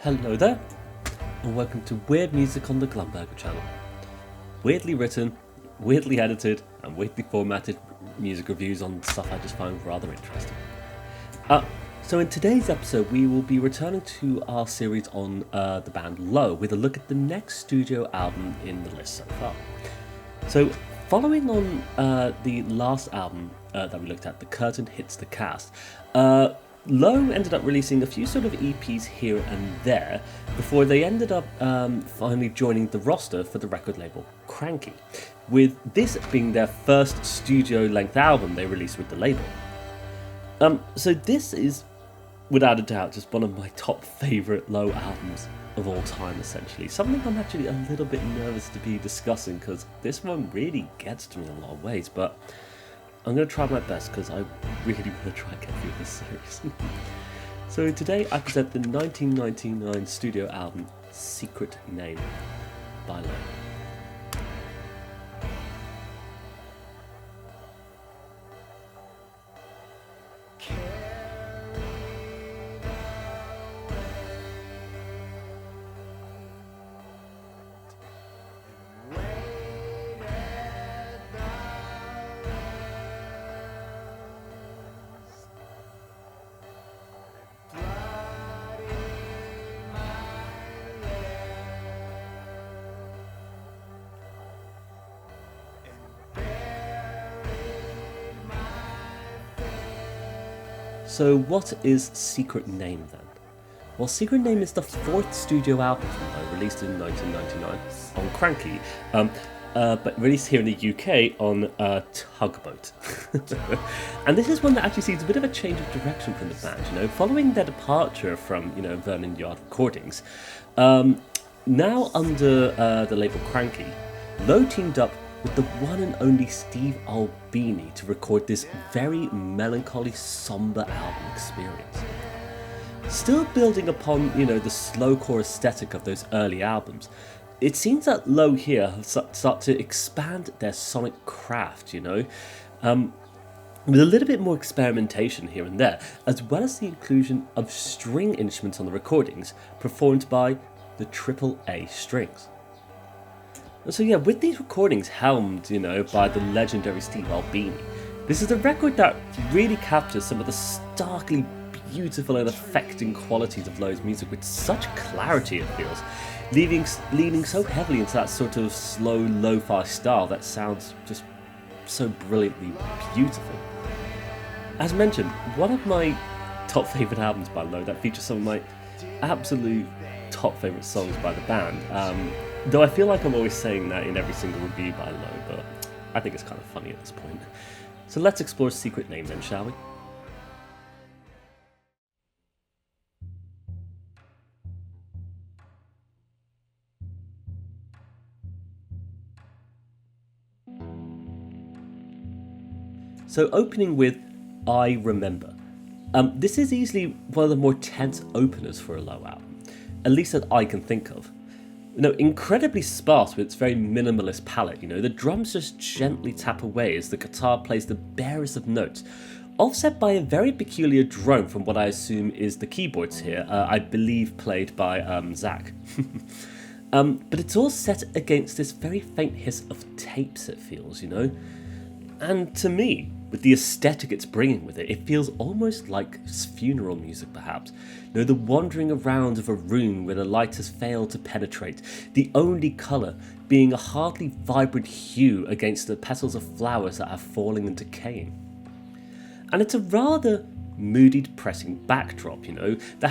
Hello there, and welcome to Weird Music on the Glumberger channel. Weirdly written, weirdly edited, and weirdly formatted music reviews on stuff I just find rather interesting. So in today's episode, we will be returning to our series on the band Low, with a look at the next studio album in the list so far. So, following on the last album that we looked at, The Curtain Hits the Cast, Low ended up releasing a few sort of EPs here and there before they ended up finally joining the roster for the record label Kranky, with this being their first studio-length album they released with the label. So this is, without a doubt, just one of my top favourite Low albums of all time, essentially. Something I'm actually a little bit nervous to be discussing, because this one really gets to me in a lot of ways, but I'm going to try my best because I really want to try and get through this series. So today I present the 1999 studio album Secret Name by Low. So what is Secret Name then? Well, Secret Name is the fourth studio album from Low, released in 1999 on Kranky, but released here in the UK on Tugboat. And this is one that actually sees a bit of a change of direction from the band, following their departure from, Vernon Yard Recordings. Now under the label Kranky, Low teamed up with the one and only Steve Albini to record this very melancholy, somber album experience. Still building upon, the slowcore aesthetic of those early albums, it seems that Low here have started to expand their sonic craft, with a little bit more experimentation here and there, as well as the inclusion of string instruments on the recordings, performed by the AAA strings. So yeah, with these recordings helmed, by the legendary Steve Albini, this is a record that really captures some of the starkly beautiful and affecting qualities of Low's music with such clarity, it feels, leaning so heavily into that sort of slow, lo-fi style that sounds just so brilliantly beautiful. As mentioned, one of my top favourite albums by Low that features some of my absolute top favourite songs by the band. Though I feel like I'm always saying that in every single review by Low, but I think it's kind of funny at this point. So let's explore Secret Name then, shall we? So opening with I Remember. This is easily one of the more tense openers for a Low album, at least that I can think of. Incredibly sparse with its very minimalist palette, the drums just gently tap away as the guitar plays the barest of notes, offset by a very peculiar drone from what I assume is the keyboards here, I believe played by Zach. But it's all set against this very faint hiss of tapes, it feels, And to me, with the aesthetic it's bringing with it, it feels almost like funeral music perhaps. The wandering around of a room where the light has failed to penetrate, the only colour being a hardly vibrant hue against the petals of flowers that are falling and decaying. And it's a rather moody, depressing backdrop, that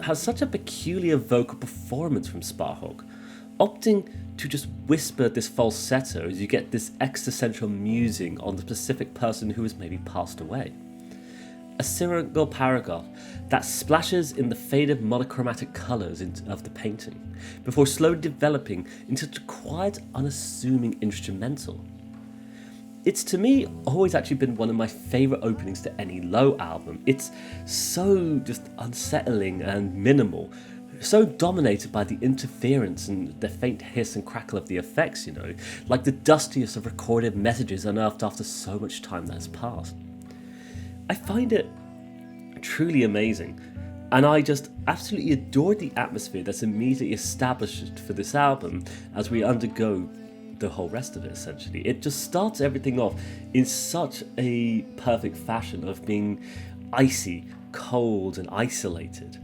has such a peculiar vocal performance from Sparhawk, opting to just whisper this falsetto as you get this existential musing on the specific person who has maybe passed away. A single paragraph that splashes in the faded monochromatic colours of the painting, before slowly developing into a quiet, unassuming instrumental. It's to me always actually been one of my favourite openings to any Low album. It's so just unsettling and minimal, so dominated by the interference and the faint hiss and crackle of the effects, like the dustiest of recorded messages unearthed after so much time that has passed. I find it truly amazing And I just absolutely adored the atmosphere that's immediately established for this album as we undergo the whole rest of it, essentially. It just starts everything off in such a perfect fashion of being icy, cold, and isolated.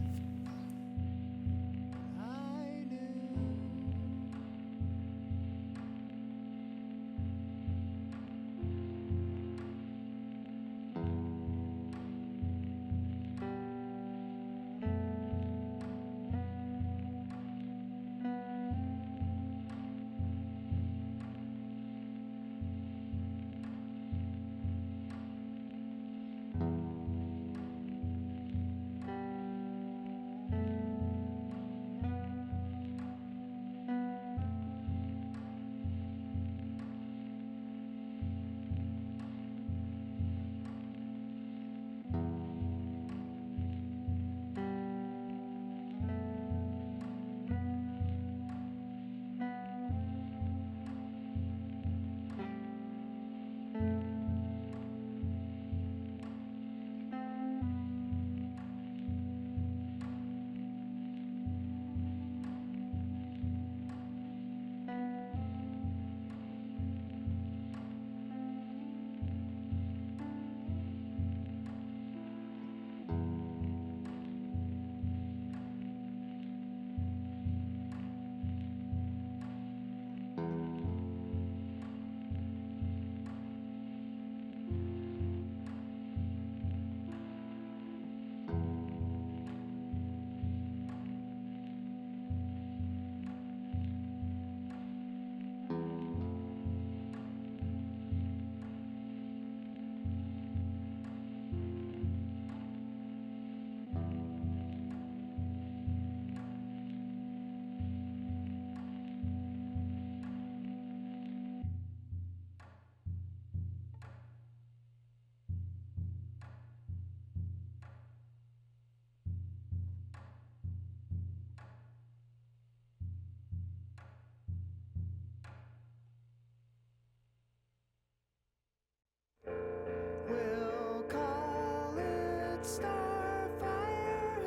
We'll call it Starfire,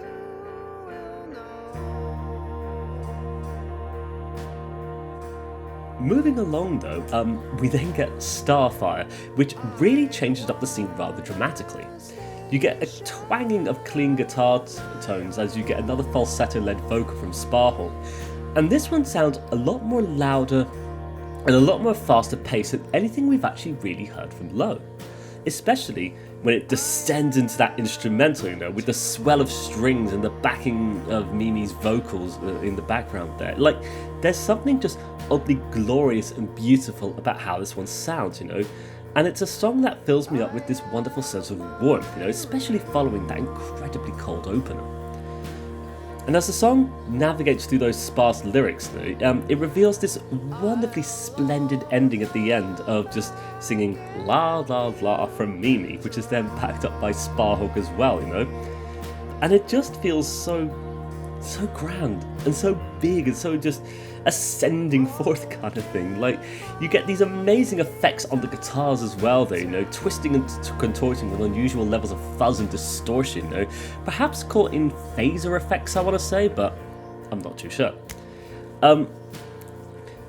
who will know? Moving along though, we then get Starfire, which really changes up the scene rather dramatically. You get a twanging of clean guitar tones as you get another falsetto-led vocal from Sparhawk, and this one sounds a lot more louder and a lot more faster paced than anything we've actually really heard from Low. Especially when it descends into that instrumental, with the swell of strings and the backing of Mimi's vocals in the background there. Like, there's something just oddly glorious and beautiful about how this one sounds, And it's a song that fills me up with this wonderful sense of warmth, especially following that incredibly cold opener. And as the song navigates through those sparse lyrics, it reveals this wonderfully splendid ending at the end of just singing La La La from Mimi, which is then backed up by Sparhawk as well, And it just feels so grand and so big and so just ascending forth kind of thing. Like, you get these amazing effects on the guitars as well, though, twisting and contorting with unusual levels of fuzz and distortion, perhaps caught in phaser effects, I want to say, but I'm not too sure. But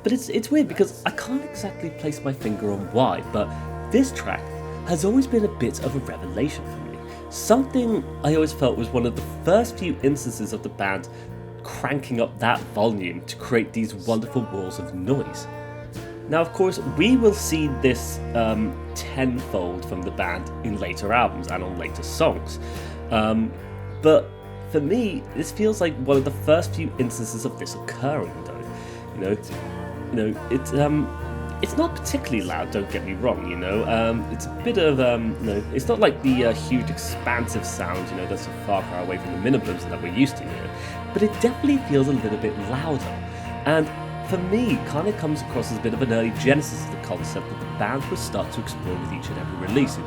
it's weird because I can't exactly place my finger on why, but this track has always been a bit of a revelation for me. Something I always felt was one of the first few instances of the band cranking up that volume to create these wonderful walls of noise. Now, of course, we will see this tenfold from the band in later albums and on later songs. But for me, this feels like one of the first few instances of this occurring, though. It's not particularly loud, don't get me wrong, it's a bit of, it's not like the huge expansive sound, that's a far cry away from the minimalism that we're used to, but it definitely feels a little bit louder, and for me, kind of comes across as a bit of an early genesis of the concept that the band would start to explore with each and every release,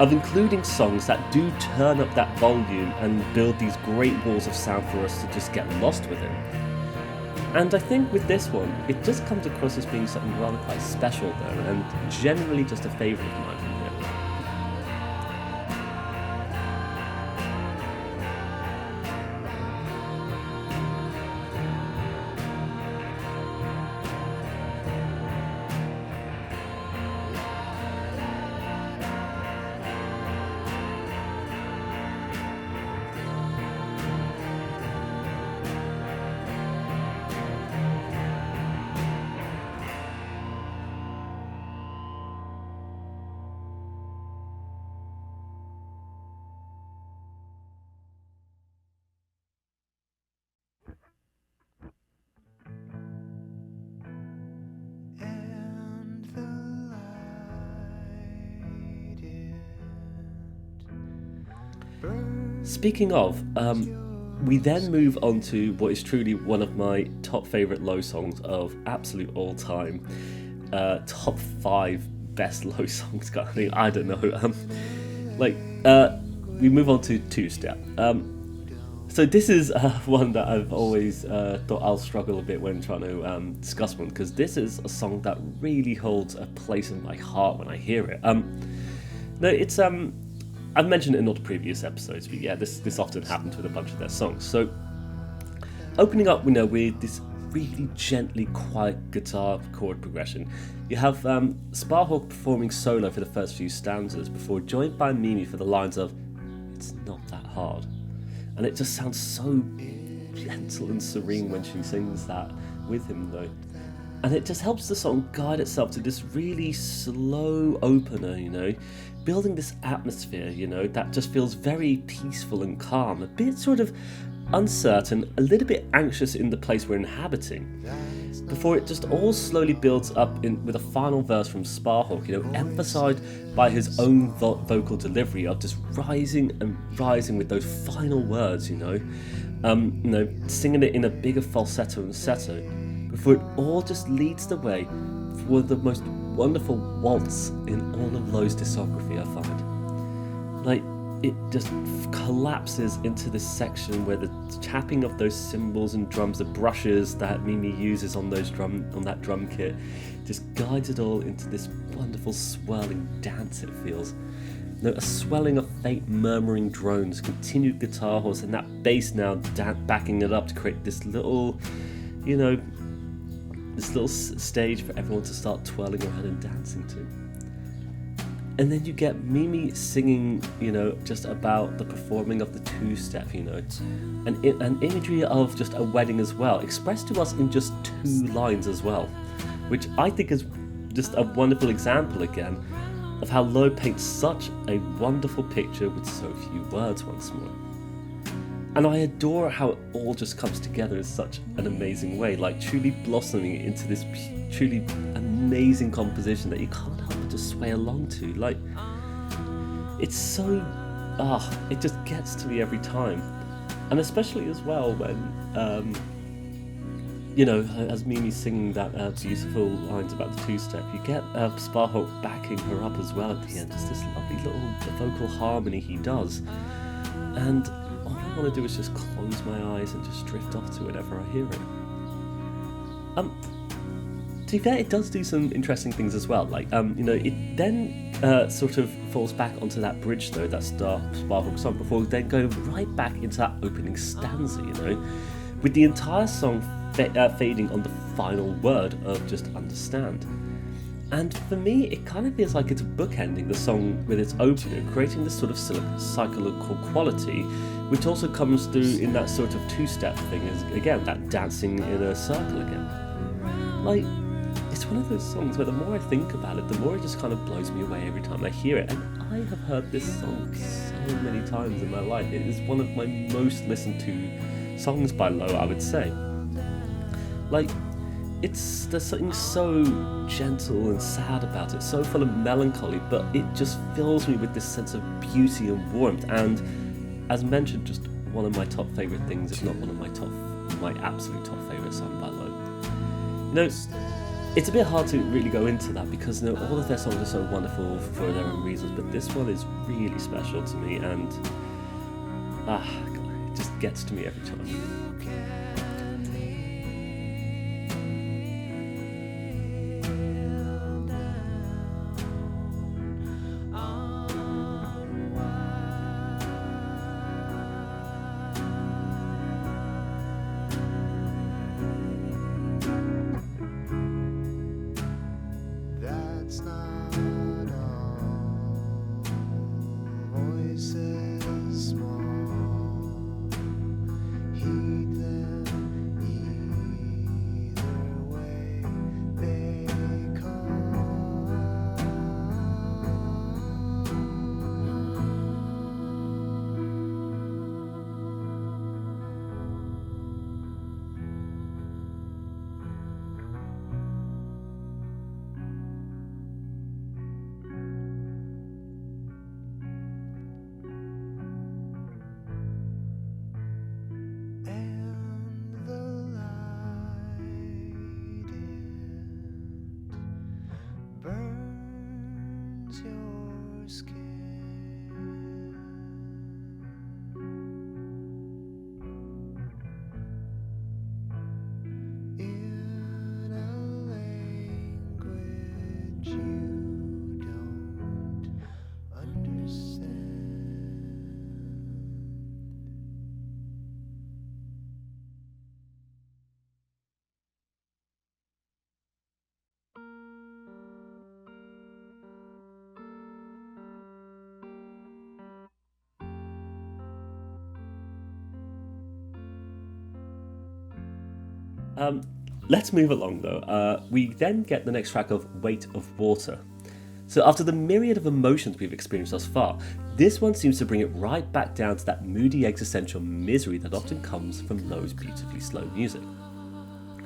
of including songs that do turn up that volume and build these great walls of sound for us to just get lost within. And I think with this one, it just comes across as being something rather quite special though, and generally just a favourite of mine from here. speaking of, we then move on to what is truly one of my top favourite Low songs of absolute all time. Top 5 best Low songs kind of thing. I don't know. We move on to Two Step. So this is one that I've always thought I'll struggle a bit when trying to discuss one, because this is a song that really holds a place in my heart when I hear it. No, it's I've mentioned it in all the previous episodes, but yeah, this often happens with a bunch of their songs. So opening up, with this really gently quiet guitar chord progression, you have Sparhawk performing solo for the first few stanzas before joined by Mimi for the lines of "It's not that hard," and it just sounds so gentle and serene when she sings that with him, though. And it just helps the song guide itself to this really slow opener, building this atmosphere, that just feels very peaceful and calm, a bit sort of uncertain, a little bit anxious in the place we're inhabiting, before it just all slowly builds up with a final verse from Sparhawk, emphasized by his own vocal delivery of just rising and rising with those final words, singing it in a bigger falsetto and setto, before it all just leads the way for one of the most wonderful waltz in all of Low's discography, I find. It just collapses into this section where the tapping of those cymbals and drums, the brushes that Mimi uses on that drum kit, just guides it all into this wonderful swirling dance, it feels. A swelling of faint murmuring drones, continued guitar horns, and that bass now backing it up to create this little, this little stage for everyone to start twirling around and dancing to. And then you get Mimi singing, just about the performing of the two-step, an imagery of just a wedding as well, expressed to us in just 2 lines as well, which I think is just a wonderful example again of how Low paints such a wonderful picture with so few words once more. And I adore how it all just comes together in such an amazing way, truly blossoming into this truly amazing composition that you can't help but just sway along to. It's so, it just gets to me every time. And especially as well when, as Mimi's singing that beautiful lines about the two-step, you get Sparhawk backing her up as well at the end, just this lovely little vocal harmony he does. And all I want to do is just close my eyes and just drift off to whenever I hear it. To be fair, it does do some interesting things as well. It then sort of falls back onto that bridge, though, that Sparhawk song, before then going right back into that opening stanza, with the entire song fading on the final word of just understand. And for me, it kind of feels like it's bookending the song with its opener, creating this sort of cyclical quality, which also comes through in that sort of two-step thing, is again, that dancing in a circle again. It's one of those songs where the more I think about it, the more it just kind of blows me away every time I hear it. And I have heard this song so many times in my life. It is one of my most listened to songs by Low, I would say. There's something so gentle and sad about it, so full of melancholy, but it just fills me with this sense of beauty and warmth. And as mentioned, just one of my top favourite things, if not one of my absolute top favourite song by Low. It's a bit hard to really go into that because all of their songs are so wonderful for their own reasons, but this one is really special to me, and God, it just gets to me every time. That's not all. Voices small, heed them either way they come. in a language you don't understand. Let's move along though. We then get the next track of Weight of Water. So after the myriad of emotions we've experienced thus far, this one seems to bring it right back down to that moody existential misery that often comes from Lowe's beautifully slow music.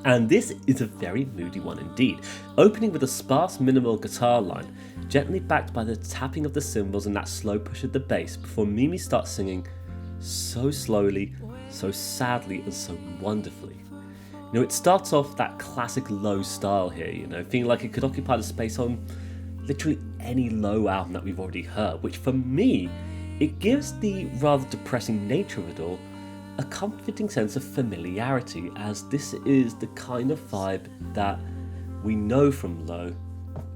And this is a very moody one indeed, opening with a sparse minimal guitar line, gently backed by the tapping of the cymbals and that slow push of the bass before Mimi starts singing so slowly, so sadly and so wonderfully. You know, it starts off that classic Low style here, you know, feeling like it could occupy the space on literally any Low album that we've already heard, which for me, it gives the rather depressing nature of it all a comforting sense of familiarity, as this is the kind of vibe that we know from Low,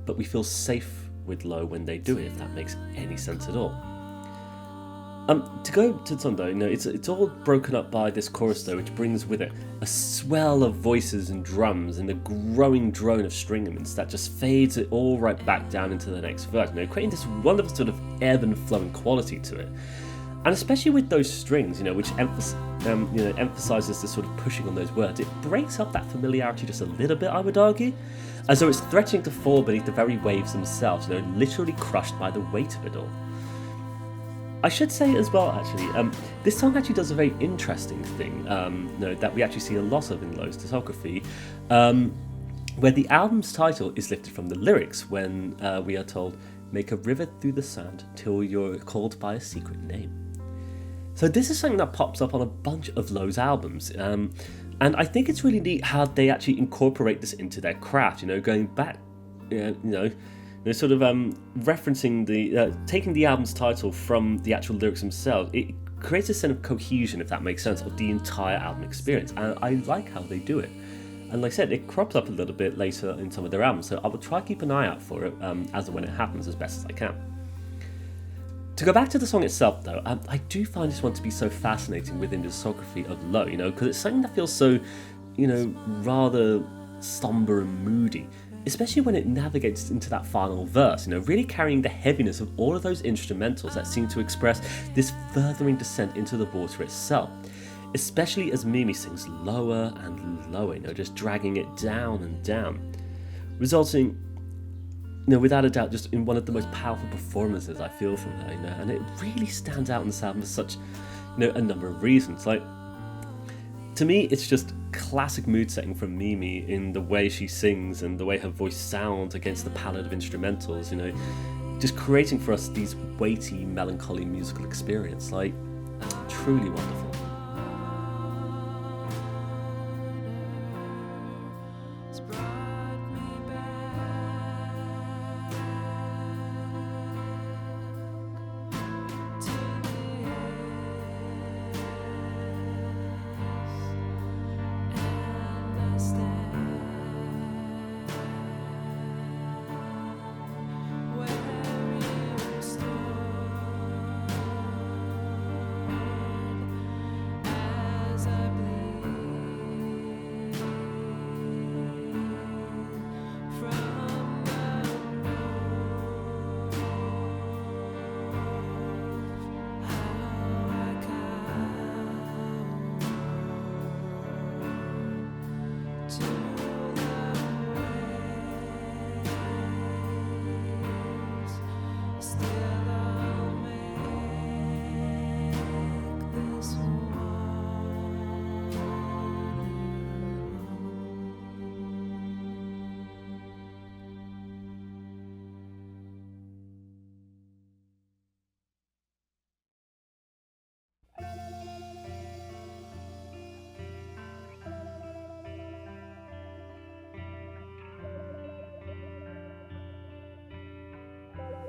but we feel safe with Low when they do it, if that makes any sense at all. To go to the song though, you know, it's all broken up by this chorus though, which brings with it a swell of voices and drums and a growing drone of string instruments that just fades it all right back down into the next verse, you know, creating this wonderful sort of ebb and flowing quality to it. And especially with those strings, you know, which emphasizes the sort of pushing on those words, it breaks up that familiarity just a little bit, I would argue, as though it's threatening to fall beneath the very waves themselves, you know, literally crushed by the weight of it all. I should say as well, actually, this song actually does a very interesting thing, that we actually see a lot of in Low's discography, where the album's title is lifted from the lyrics when we are told, "Make a river through the sand till you're called by a secret name." So this is something that pops up on a bunch of Low's albums, and I think it's really neat how they actually incorporate this into their craft, you know, going back, they're sort of referencing taking the album's title from the actual lyrics themselves. It creates a sense of cohesion, if that makes sense, of the entire album experience, and I like how they do it. And like I said, it crops up a little bit later in some of their albums, so I will try to keep an eye out for it as and when it happens as best as I can. To go back to the song itself though, I do find this one to be so fascinating within the discography of Low, you know, because it's something that feels so, you know, rather somber and moody, especially when it navigates into that final verse, you know, really carrying the heaviness of all of those instrumentals that seem to express this furthering descent into the water itself, especially as Mimi sings lower and lower, you know, just dragging it down and down, resulting, you know, without a doubt, just in one of the most powerful performances I feel from her, you know, and it really stands out in this album for such, you know, a number of reasons. Like, to me, it's just classic mood setting from Mimi in the way she sings and the way her voice sounds against the palette of instrumentals, you know, just creating for us these weighty, melancholy musical experience, like, truly wonderful.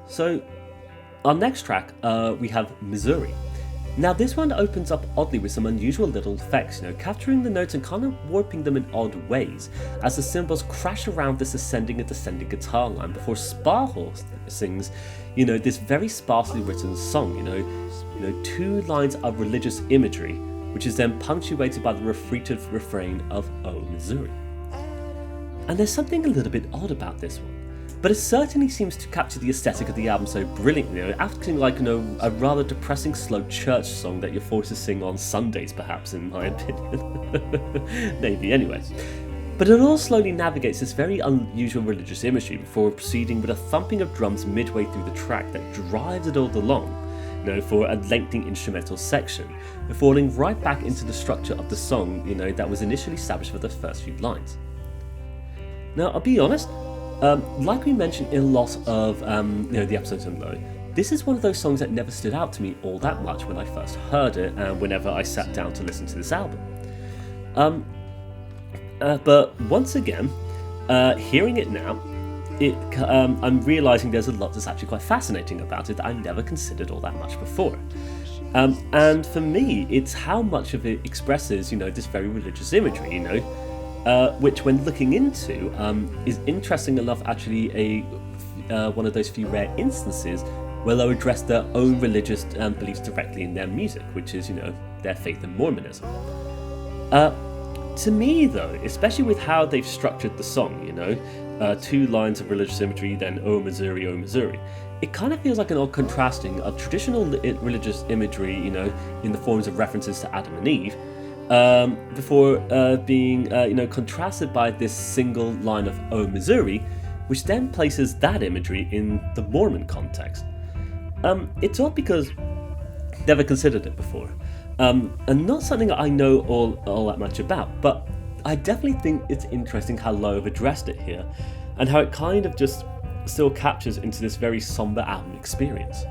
So, our next track, we have Missouri. Now this one opens up oddly with some unusual little effects, capturing the notes and kind of warping them in odd ways, as the cymbals crash around this ascending and descending guitar line before Sparhole sings, this very sparsely written song, 2 lines of religious imagery, which is then punctuated by the repeated refrain of "Oh Missouri." And there's something a little bit odd about this one, but it certainly seems to capture the aesthetic of the album so brilliantly, acting like a rather depressing slow church song that you're forced to sing on Sundays, perhaps, in my opinion. Maybe, anyway. But it all slowly navigates this very unusual religious imagery before proceeding with a thumping of drums midway through the track that drives it all along, for a lengthening instrumental section, falling right back into the structure of the song, that was initially established for the first few lines. Now, I'll be honest, like we mentioned in a lot of the episodes on Low, this is one of those songs that never stood out to me all that much when I first heard it and whenever I sat down to listen to this album. But once again, hearing it now, I'm realising there's a lot that's actually quite fascinating about it that I never considered all that much before. And for me, it's how much of it expresses, this very religious imagery, which when looking into is interesting enough actually one of those few rare instances where they'll address their own religious beliefs directly in their music, which is their faith in Mormonism. To me though, especially with how they've structured the song, 2 lines of religious imagery, then "Oh Missouri, oh Missouri," it kind of feels like an odd contrasting of traditional religious imagery, in the forms of references to Adam and Eve, before being contrasted by this single line of "Oh Missouri," which then places that imagery in the Mormon context. It's odd because I've never considered it before, and not something I know all that much about, but I definitely think it's interesting how Low have addressed it here, and how it kind of just still captures into this very somber album experience.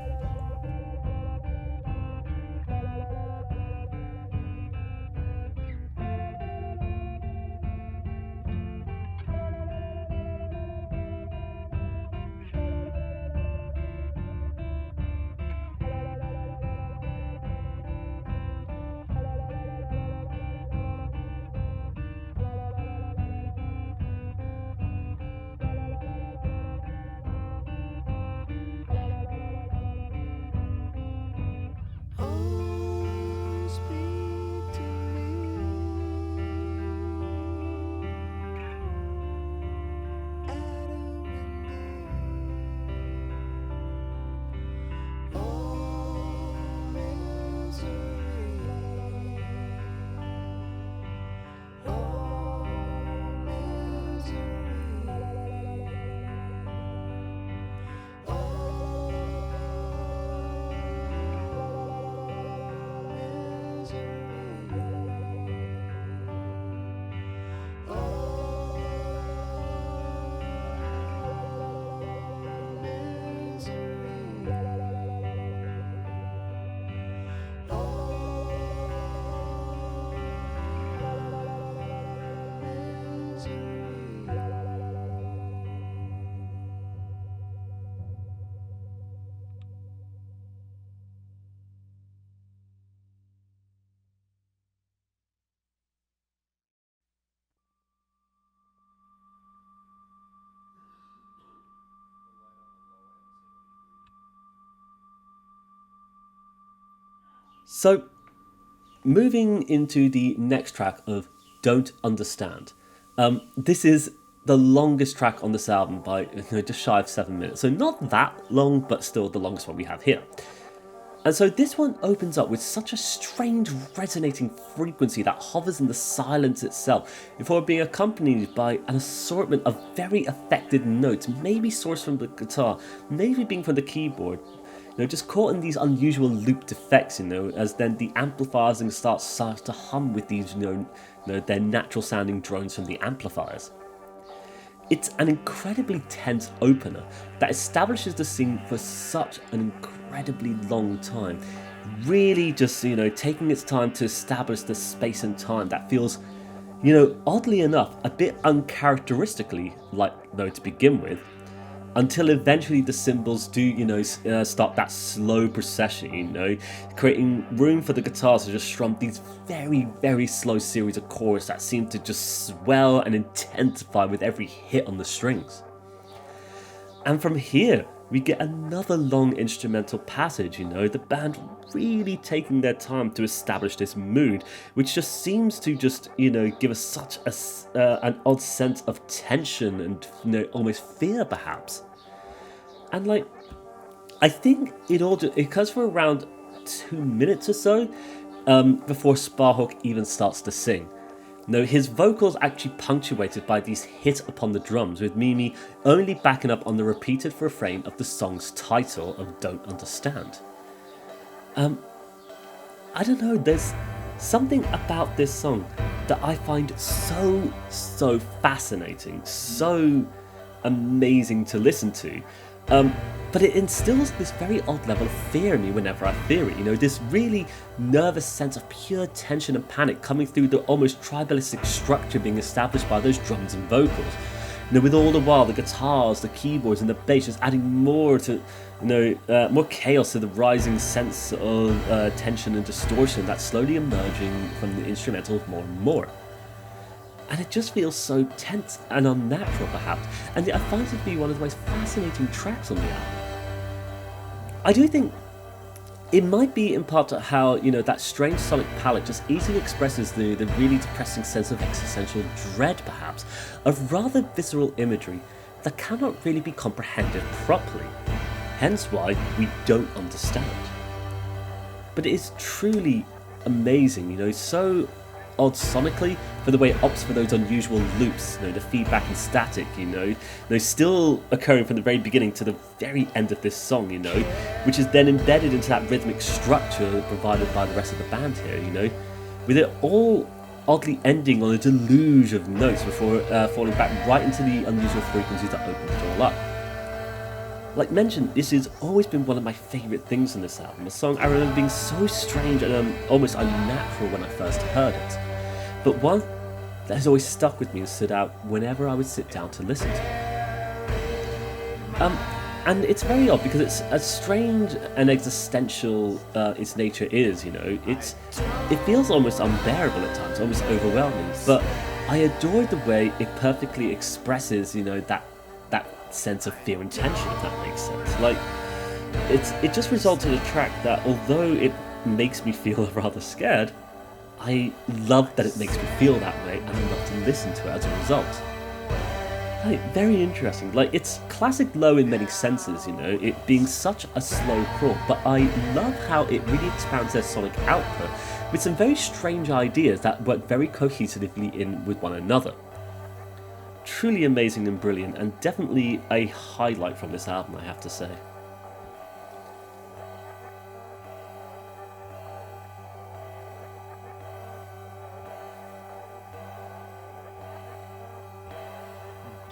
Oh, speak to me, Adam and Eve. Oh, misery. Oh, So, moving into the next track of "Don't Understand." This is the longest track on this album by just shy of 7 minutes. So not that long, but still the longest one we have here. And so this one opens up with such a strange resonating frequency that hovers in the silence itself, before being accompanied by an assortment of very affected notes, maybe sourced from the guitar, maybe being from the keyboard, just caught in these unusual looped effects, as then the amplifiers start to hum with these, their natural sounding drones from the amplifiers. It's an incredibly tense opener that establishes the scene for such an incredibly long time, really just, taking its time to establish the space and time that feels, oddly enough, a bit uncharacteristically like Low to begin with, until eventually the cymbals do, start that slow procession, creating room for the guitars to just strum these very, very slow series of chords that seem to just swell and intensify with every hit on the strings. And from here, we get another long instrumental passage, the band really taking their time to establish this mood, which just seems to just, give us such an odd sense of tension and, almost fear perhaps. And I think it goes for around 2 minutes or so before Sparhawk even starts to sing. No, his vocals actually punctuated by these hits upon the drums, with Mimi only backing up on the repeated refrain of the song's title of Don't Understand. I don't know, there's something about this song that I find so fascinating, so amazing to listen to. But it instills this very odd level of fear in me whenever I hear it. This really nervous sense of pure tension and panic coming through the almost tribalistic structure being established by those drums and vocals. With all the while the guitars, the keyboards, and the bass just adding more to, more chaos to the rising sense of tension and distortion that's slowly emerging from the instrumentals more and more. And it just feels so tense and unnatural perhaps, and yet I find it to be one of the most fascinating tracks on the album. I do think it might be in part to how, that strange sonic palette just easily expresses the really depressing sense of existential dread perhaps, of rather visceral imagery that cannot really be comprehended properly, hence why we don't understand. But it is truly amazing, so odd sonically for the way it opts for those unusual loops, the feedback and static, still occurring from the very beginning to the very end of this song, which is then embedded into that rhythmic structure provided by the rest of the band here, with it all oddly ending on a deluge of notes before falling back right into the unusual frequencies that open it all up. Like mentioned, this has always been one of my favourite things in this album, a song I remember being so strange and almost unnatural when I first heard it, but one that has always stuck with me and stood out whenever I would sit down to listen to it. And it's very odd because it's as strange and existential its nature is, it feels almost unbearable at times, almost overwhelming, but I adore the way it perfectly expresses, that sense of fear and tension, if that makes sense. It just results in a track that, although it makes me feel rather scared, I love that it makes me feel that way, and I love to listen to it as a result. Very interesting. It's classic low in many senses, it being such a slow crawl, but I love how it really expands their sonic output with some very strange ideas that work very cohesively in with one another. Truly amazing and brilliant, and definitely a highlight from this album, I have to say.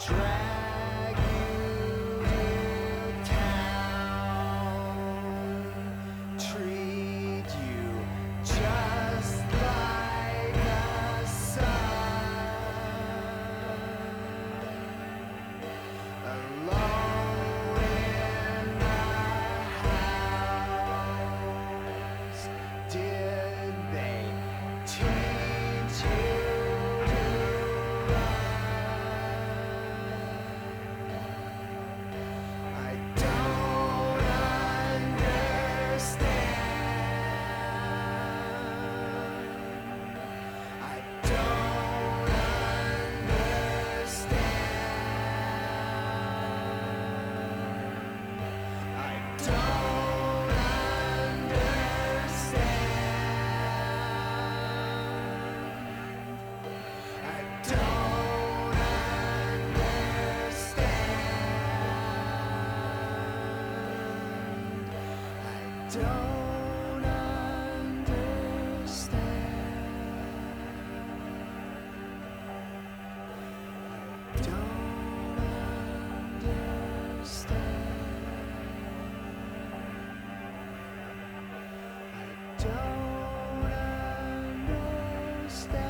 Drag you down, treat you just like a son. Alone in the house, did they teach you to run? I don't understand. I don't understand. I don't understand. I don't understand. I don't understand.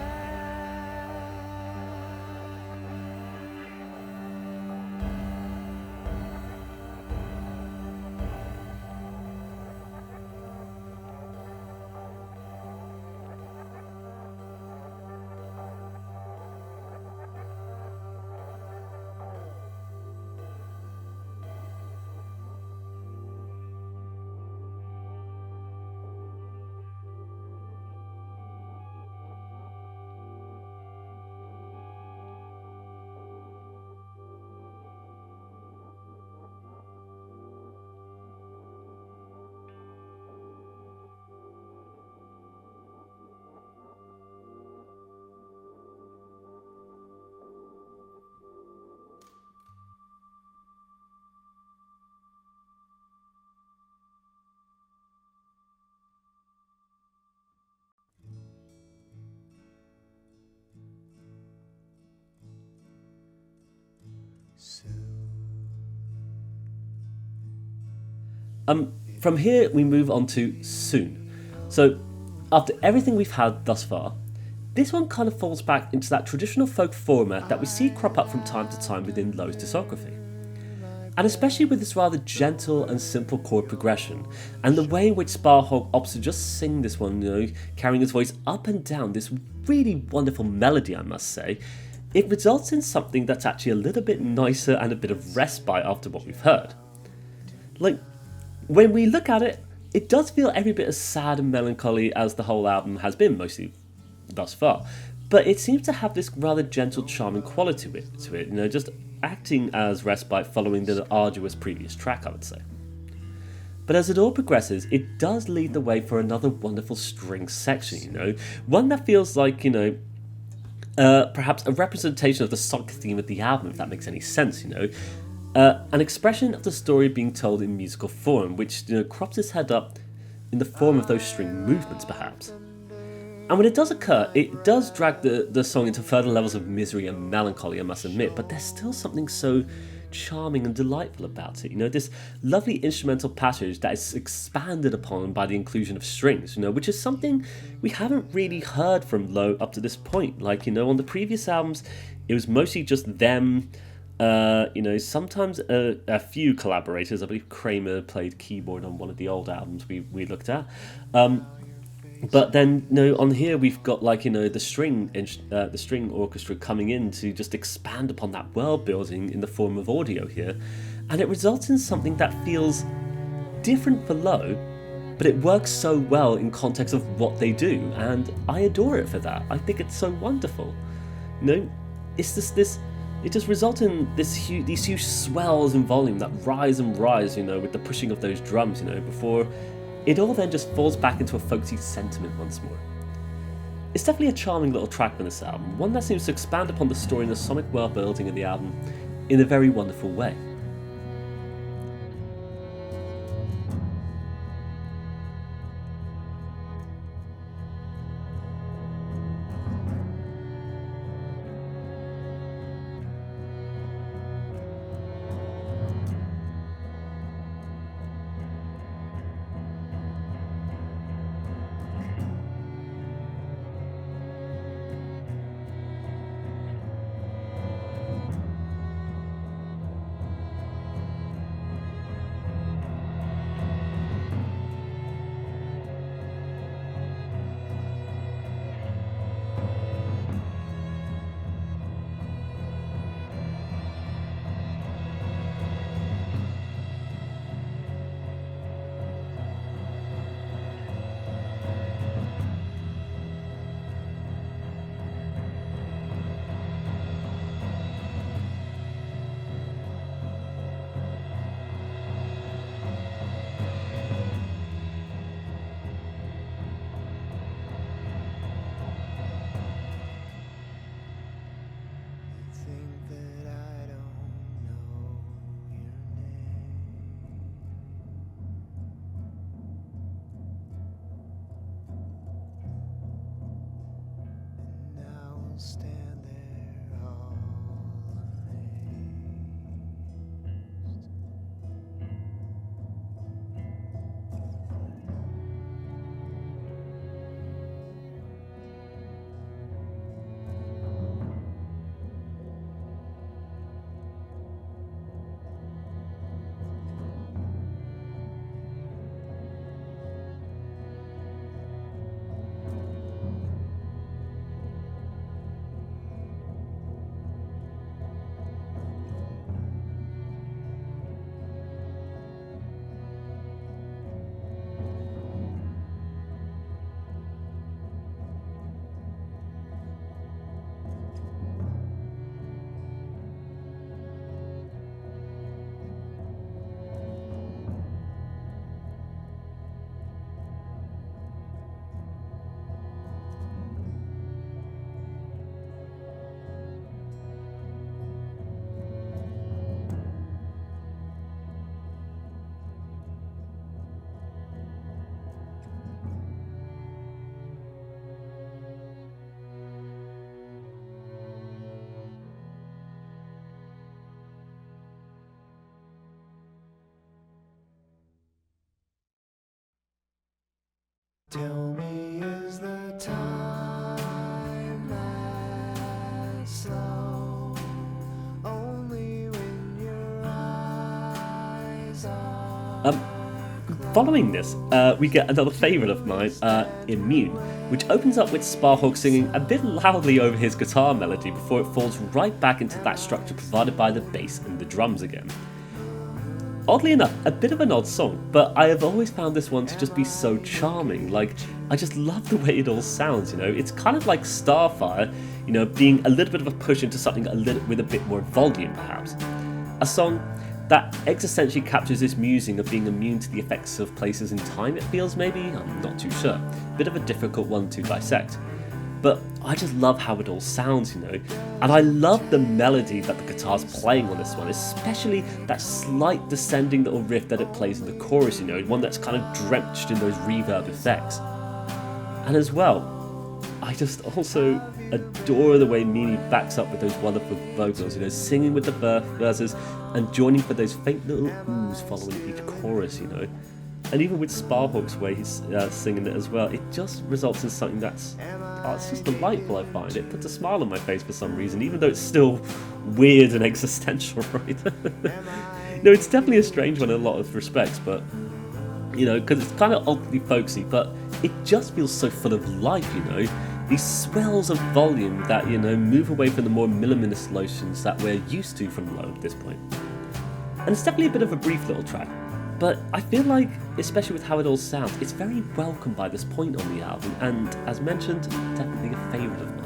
From here, we move on to Soon. So, after everything we've had thus far, this one kind of falls back into that traditional folk format that we see crop up from time to time within Lowe's discography. And especially with this rather gentle and simple chord progression, and the way in which Sparhawk opts to just sing this one, carrying his voice up and down this really wonderful melody, I must say, it results in something that's actually a little bit nicer and a bit of respite after what we've heard. Like, when we look at it, it does feel every bit as sad and melancholy as the whole album has been, mostly thus far, but it seems to have this rather gentle, charming quality to it, just acting as respite following the arduous previous track, I would say. But as it all progresses, it does lead the way for another wonderful string section, one that feels like, perhaps a representation of the sonic theme of the album, if that makes any sense, an expression of the story being told in musical form, which crops its head up in the form of those string movements, perhaps. And when it does occur, it does drag the song into further levels of misery and melancholy, I must admit, but there's still something so charming and delightful about it. This lovely instrumental passage that is expanded upon by the inclusion of strings, which is something we haven't really heard from Lowe up to this point. Like, on the previous albums, it was mostly just them. Sometimes a few collaborators. I believe Kramer played keyboard on one of the old albums we looked at. But then, on here we've got the string orchestra coming in to just expand upon that world building in the form of audio here, and it results in something that feels different for Lowe, but it works so well in context of what they do, and I adore it for that. I think it's so wonderful. It's just this. It just results in these huge swells in volume that rise and rise, with the pushing of those drums, before it all then just falls back into a folksy sentiment once more. It's definitely a charming little track on this album, one that seems to expand upon the story and the sonic world building of the album in a very wonderful way. Tell me, is the time that slow? Only when your eyes are Following this, we get another favourite of mine, Immune, which opens up with Sparhawk singing a bit loudly over his guitar melody before it falls right back into that structure provided by the bass and the drums again. Oddly enough, a bit of an odd song, but I have always found this one to just be so charming. Like, I just love the way it all sounds, you know? It's kind of like Starfire, you know, being a little bit of a push into something with a bit more volume, perhaps. A song that existentially captures this musing of being immune to the effects of places in time, it feels, maybe? I'm not too sure. Bit of a difficult one to dissect. But I just love how it all sounds, you know, and I love the melody that the guitar's playing on this one, especially that slight descending little riff that it plays in the chorus, you know, one that's kind of drenched in those reverb effects. And as well, I just also adore the way Mimi backs up with those wonderful vocals, you know, singing with the verses and joining for those faint little oohs following each chorus, you know. And even with Sparhawk's way he's singing it as well, it just results in something that's it's just delightful, I find. It puts a smile on my face for some reason, even though it's still weird and existential, right? No, it's definitely a strange one in a lot of respects, but, you know, because it's kind of oddly folksy, but it just feels so full of life, you know? These swells of volume that, you know, move away from the more minimalist notions that we're used to from Low at this point. And it's definitely a bit of a brief little track, but I feel like, especially with how it all sounds, it's very welcome by this point on the album, and as mentioned, definitely a favourite of mine.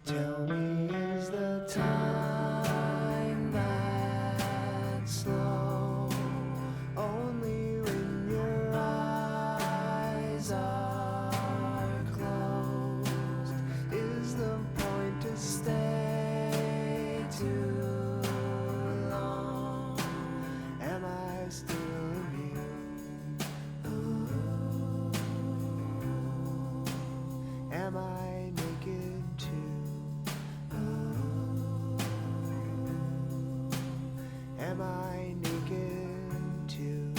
Tell me, is the time that slow? Only when your eyes are closed. Is the point to stay too long? Am I still immune? Am I naked too? Am I naked too?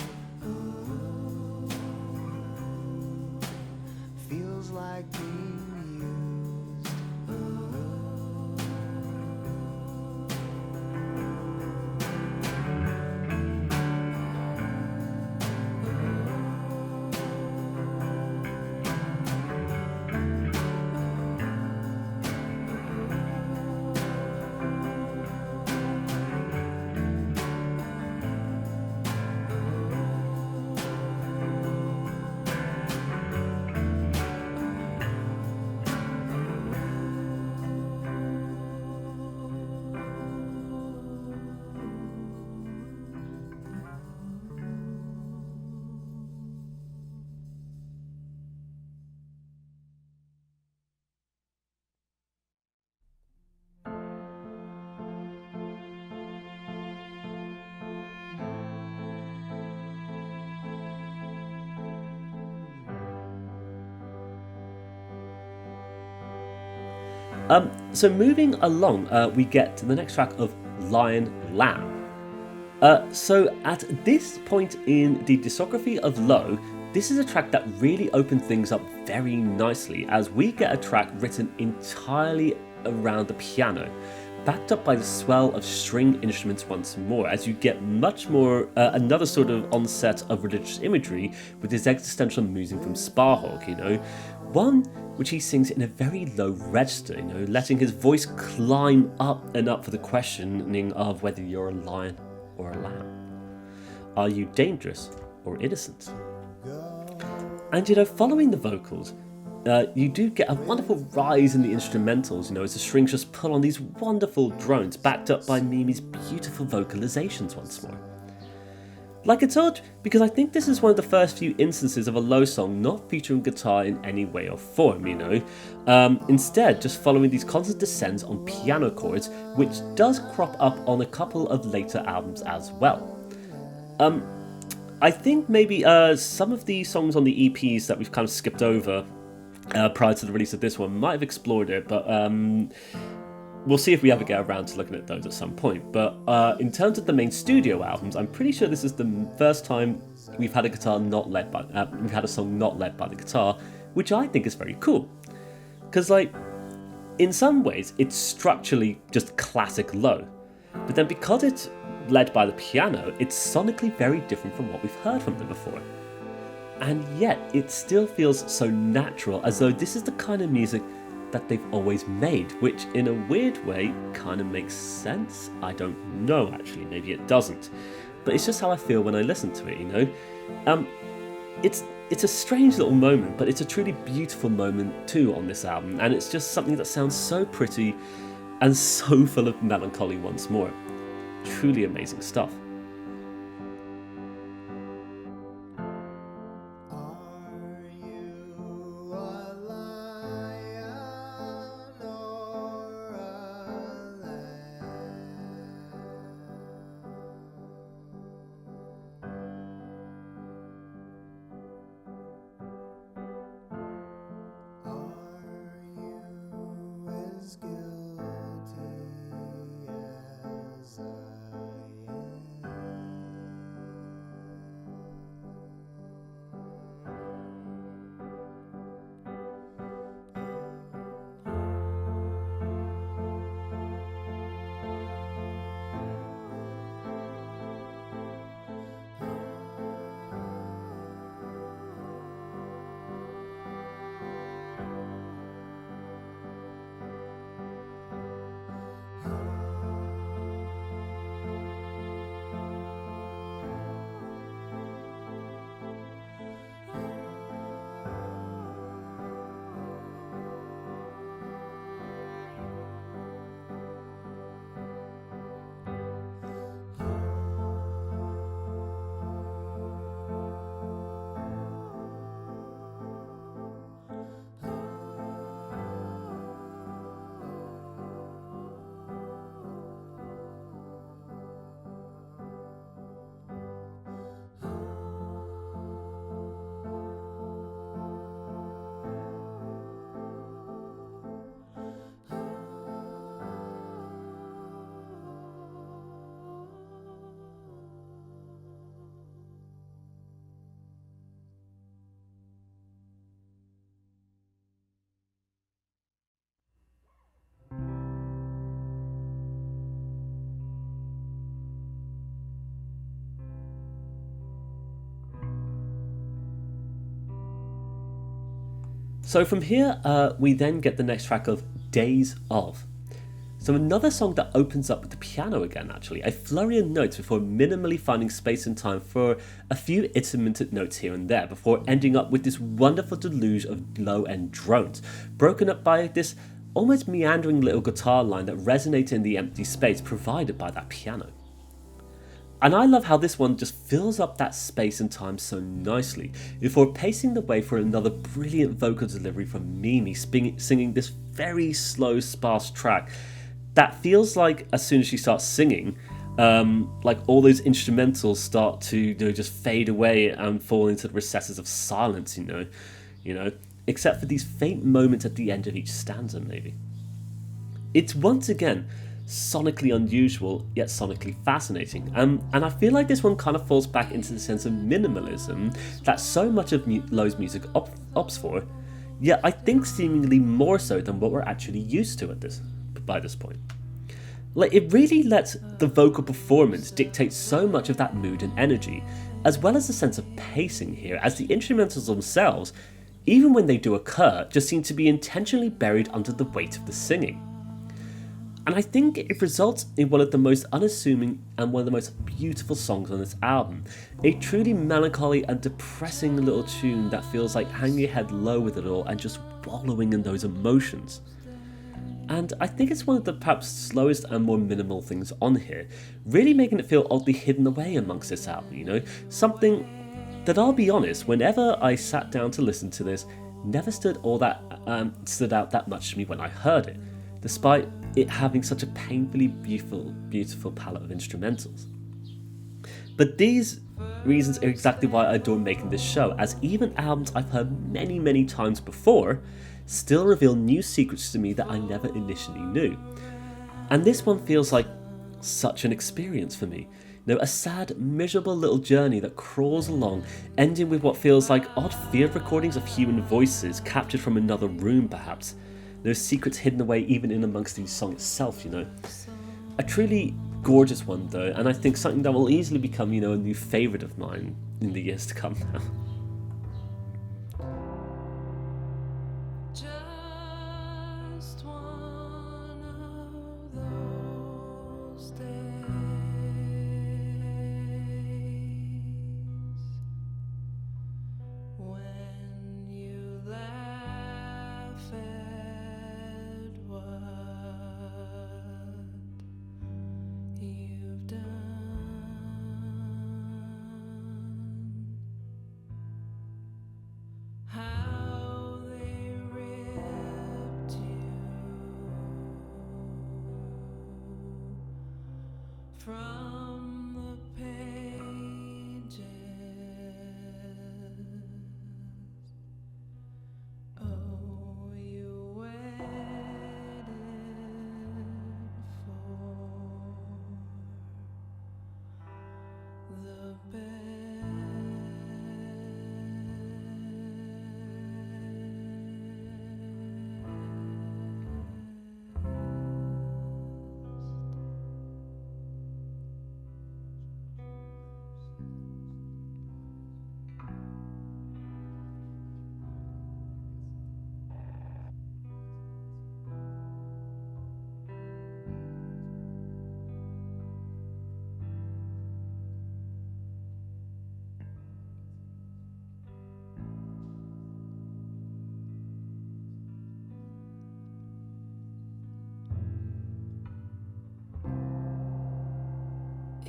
Feels like being used. So moving along, we get to the next track of Lion Lamb. So at this point in the discography of Low, this is a track that really opened things up very nicely, as we get a track written entirely around the piano, backed up by the swell of string instruments once more, as you get much more another sort of onset of religious imagery with his existential musing from Sparhawk, you know, one which he sings in a very low register, you know, letting his voice climb up and up for the questioning of whether you're a lion or a lamb. Are you dangerous or innocent? And, you know, following the vocals, you do get a wonderful rise in the instrumentals, you know, as the strings just pull on these wonderful drones, backed up by Mimi's beautiful vocalizations once more. Like it's odd, because I think this is one of the first few instances of a Low song not featuring guitar in any way or form, you know. Instead, just following these constant descents on piano chords, which does crop up on a couple of later albums as well. I think maybe some of the songs on the EPs that we've kind of skipped over prior to the release of this one. Might have explored it, but we'll see if we ever get around to looking at those at some point. But in terms of the main studio albums, I'm pretty sure this is the first time we've had a song not led by the guitar, which I think is very cool. Because, like, in some ways, it's structurally just classic low, but then because it's led by the piano, it's sonically very different from what we've heard from them before. And yet, it still feels so natural, as though this is the kind of music that they've always made, which in a weird way kind of makes sense. I don't know, actually, maybe it doesn't. But it's just how I feel when I listen to it, you know? It's a strange little moment, but it's a truly beautiful moment too on this album, and it's just something that sounds so pretty and so full of melancholy once more. Truly amazing stuff. So from here, we then get the next track of Days Of. So another song that opens up with the piano again, actually, a flurry of notes before minimally finding space and time for a few intermittent notes here and there, before ending up with this wonderful deluge of low-end drones, broken up by this almost meandering little guitar line that resonates in the empty space provided by that piano. And I love how this one just fills up that space and time so nicely, before pacing the way for another brilliant vocal delivery from Mimi singing this very slow, sparse track that feels like as soon as she starts singing, like all those instrumentals start to just fade away and fall into the recesses of silence, you know, except for these faint moments at the end of each stanza, maybe. It's once again sonically unusual, yet sonically fascinating. And I feel like this one kind of falls back into the sense of minimalism that so much of Lowe's music opts for, yet I think seemingly more so than what we're actually used to by this point. Like, it really lets the vocal performance dictate so much of that mood and energy, as well as the sense of pacing here, as the instrumentals themselves, even when they do occur, just seem to be intentionally buried under the weight of the singing. And I think it results in one of the most unassuming and one of the most beautiful songs on this album. A truly melancholy and depressing little tune that feels like hanging your head low with it all and just wallowing in those emotions. And I think it's one of the perhaps slowest and more minimal things on here, really making it feel oddly hidden away amongst this album, Something that, I'll be honest, whenever I sat down to listen to this, never stood out that much to me when I heard it, despite it having such a painfully beautiful palette of instrumentals. But these reasons are exactly why I adore making this show, as even albums I've heard many, many times before still reveal new secrets to me that I never initially knew. And this one feels like such an experience for me. A sad, miserable little journey that crawls along, ending with what feels like odd field recordings of human voices captured from another room, perhaps. There's secrets hidden away even in amongst the song itself, A truly gorgeous one, though, and I think something that will easily become, a new favourite of mine in the years to come now. Just one of those days when you laugh at what you've done. How they ripped you from the pages. Oh, you waited for the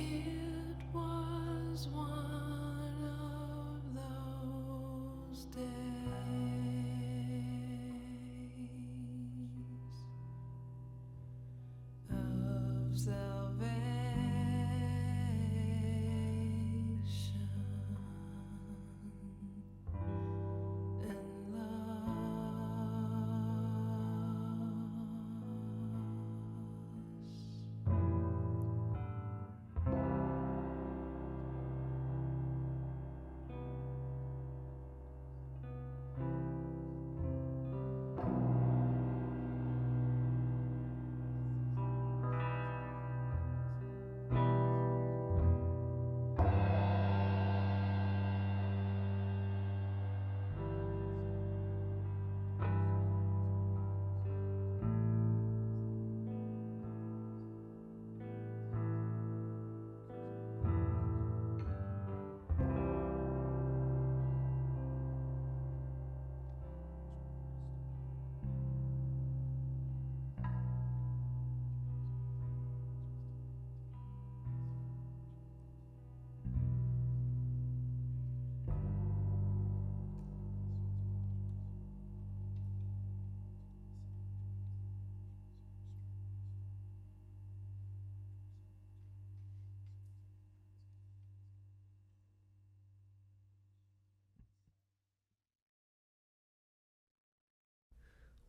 It was one of those days of salvation and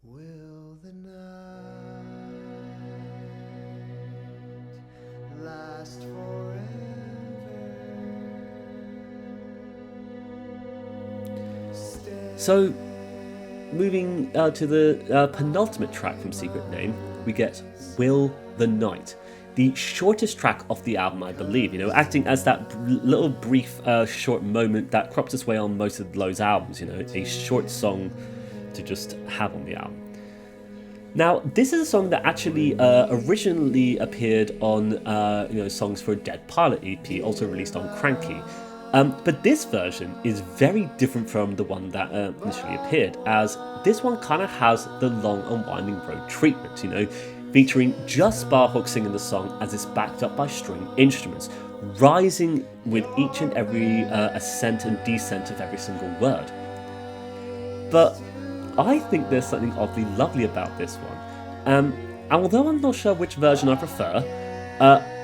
Will the night last forever? So, moving to the penultimate track from Secret Name, we get Will the Night, the shortest track of the album, I believe, acting as that little brief short moment that crops its way on most of Lowe's albums, a short song to just have on the album. Now, this is a song that actually originally appeared on Songs for a Dead Pilot EP, also released on Kranky. But this version is very different from the one that initially appeared, as this one kind of has the long and winding road treatment, featuring just Sparhawk singing the song as it's backed up by string instruments, rising with each and every ascent and descent of every single word. But I think there's something oddly lovely about this one. And although I'm not sure which version I prefer,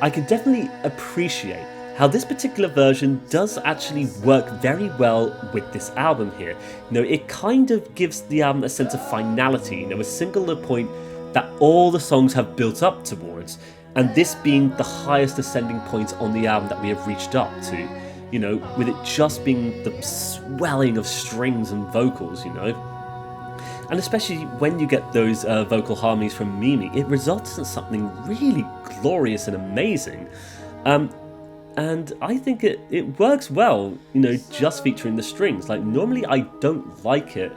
I can definitely appreciate how this particular version does actually work very well with this album here. It kind of gives the album a sense of finality, a singular point that all the songs have built up towards, and this being the highest ascending point on the album that we have reached up to, with it just being the swelling of strings and vocals, And especially when you get those vocal harmonies from Mimi, it results in something really glorious and amazing. And I think it works well, just featuring the strings. Like, normally I don't like it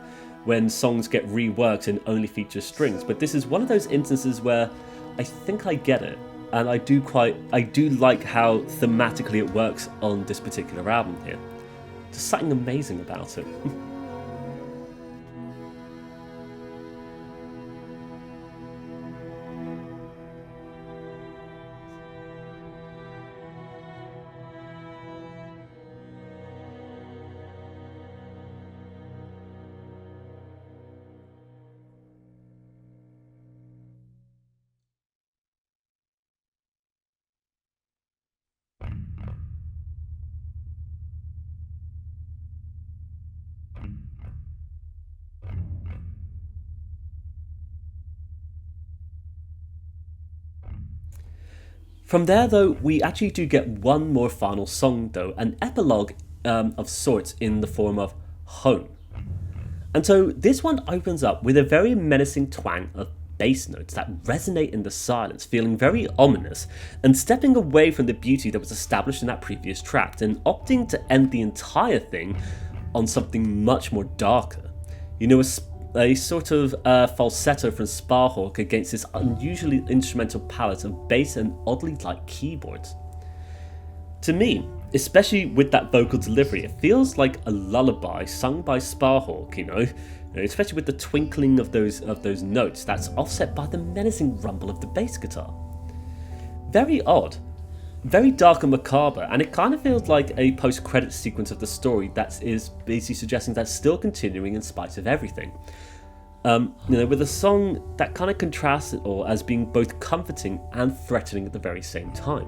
when songs get reworked and only feature strings, but this is one of those instances where I think I get it. And I do like how thematically it works on this particular album here. There's something amazing about it. From there, though, we actually do get one more final song, though, an epilogue of sorts in the form of Home. And so this one opens up with a very menacing twang of bass notes that resonate in the silence, feeling very ominous, and stepping away from the beauty that was established in that previous track, and opting to end the entire thing on something much more darker. A sort of falsetto from Sparhawk against this unusually instrumental palette of bass and oddly light keyboards. To me, especially with that vocal delivery, it feels like a lullaby sung by Sparhawk, especially with the twinkling of those notes that's offset by the menacing rumble of the bass guitar. Very odd, very dark and macabre, and it kind of feels like a post-credits sequence of the story that is basically suggesting that's still continuing in spite of everything. With a song that kind of contrasts it all as being both comforting and threatening at the very same time.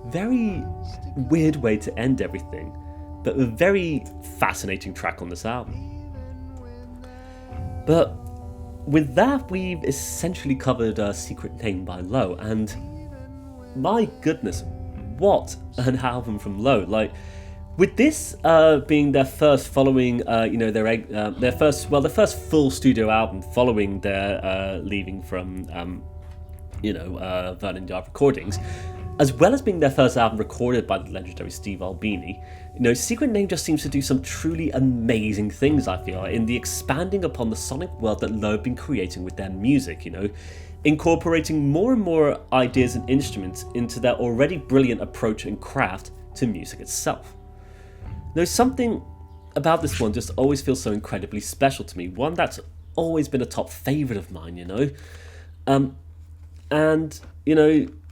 Very weird way to end everything, but a very fascinating track on this album. But with that, we've essentially covered Secret Name by Low, and my goodness, what an album from Low! Like, with this being their first following, their first full studio album following their leaving from, Vernon Yard Recordings, as well as being their first album recorded by the legendary Steve Albini, Secret Name just seems to do some truly amazing things, I feel, in the expanding upon the sonic world that Low have been creating with their music, incorporating more and more ideas and instruments into their already brilliant approach and craft to music itself. There's something about this one just always feels so incredibly special to me, one that's always been a top favourite of mine,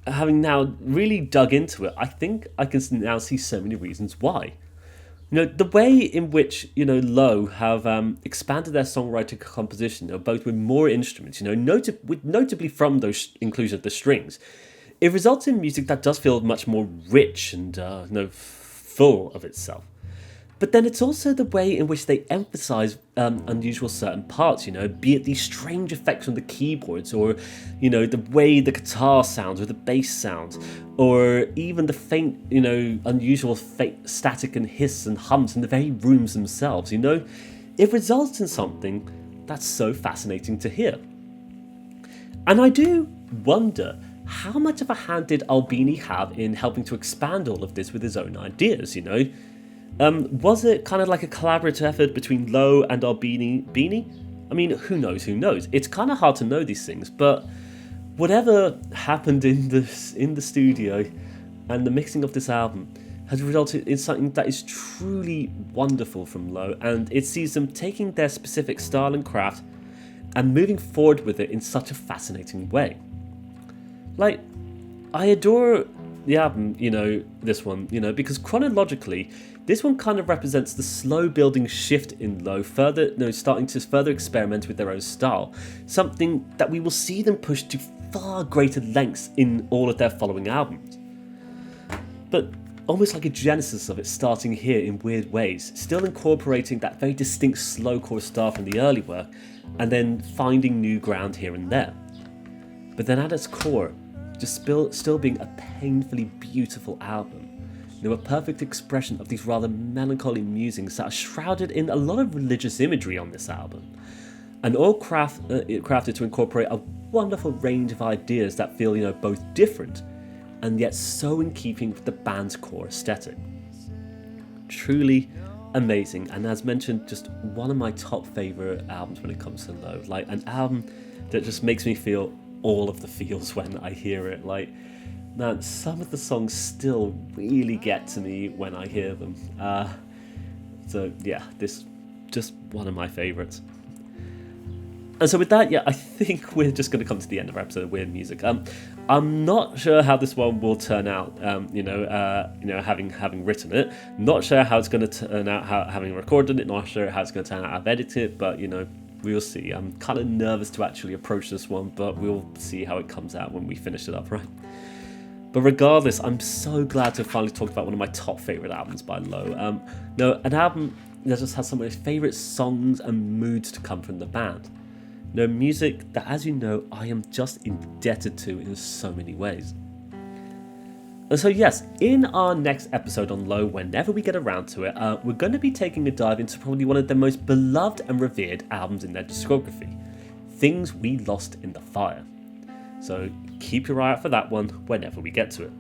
having now really dug into it, I think I can now see so many reasons why. The way in which, Low have expanded their songwriting composition, both with more instruments, notably from those inclusion of the strings, it results in music that does feel much more rich and, full of itself. But then it's also the way in which they emphasize unusual certain parts, be it these strange effects on the keyboards, or, the way the guitar sounds or the bass sounds, or even the faint, unusual static and hiss and hums in the very rooms themselves, It results in something that's so fascinating to hear. And I do wonder, how much of a hand did Albini have in helping to expand all of this with his own ideas, Was it kind of like a collaborative effort between Low and Albini? I mean, who knows? It's kind of hard to know these things, but whatever happened in the studio and the mixing of this album has resulted in something that is truly wonderful from Low, and it sees them taking their specific style and craft and moving forward with it in such a fascinating way. Like, I adore the album, this one, because chronologically, this one kind of represents the slow building shift in Low, starting to further experiment with their own style, something that we will see them push to far greater lengths in all of their following albums. But almost like a genesis of it starting here in weird ways, still incorporating that very distinct slowcore style from the early work, and then finding new ground here and there. But then at its core, just still being a painfully beautiful album. A perfect expression of these rather melancholy musings that are shrouded in a lot of religious imagery on this album, and all crafted to incorporate a wonderful range of ideas that feel, both different and yet so in keeping with the band's core aesthetic. Truly amazing, and as mentioned, just one of my top favourite albums when it comes to Low. Like an album that just makes me feel all of the feels when I hear it. Like, man, some of the songs still really get to me when I hear them. So yeah, this just one of my favourites. And so with that, I think we're just going to come to the end of our episode of Weird Music. I'm not sure how this one will turn out. Having written it, not sure how it's going to turn out. Having recorded it, not sure how it's going to turn out. I've edited it, but we'll see. I'm kind of nervous to actually approach this one, but we'll see how it comes out when we finish it up, right? But regardless, I'm so glad to have finally talked about one of my top favourite albums by Low. An album that just has some of my favourite songs and moods to come from the band. Music that, as you know, I am just indebted to in so many ways. And so yes, in our next episode on Low, whenever we get around to it, we're going to be taking a dive into probably one of their most beloved and revered albums in their discography, Things We Lost in the Fire. So keep your eye out for that one whenever we get to it.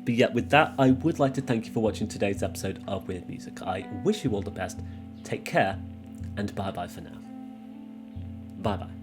But yet with that, I would like to thank you for watching today's episode of Weird Music. I wish you all the best, take care, and bye bye for now. Bye bye.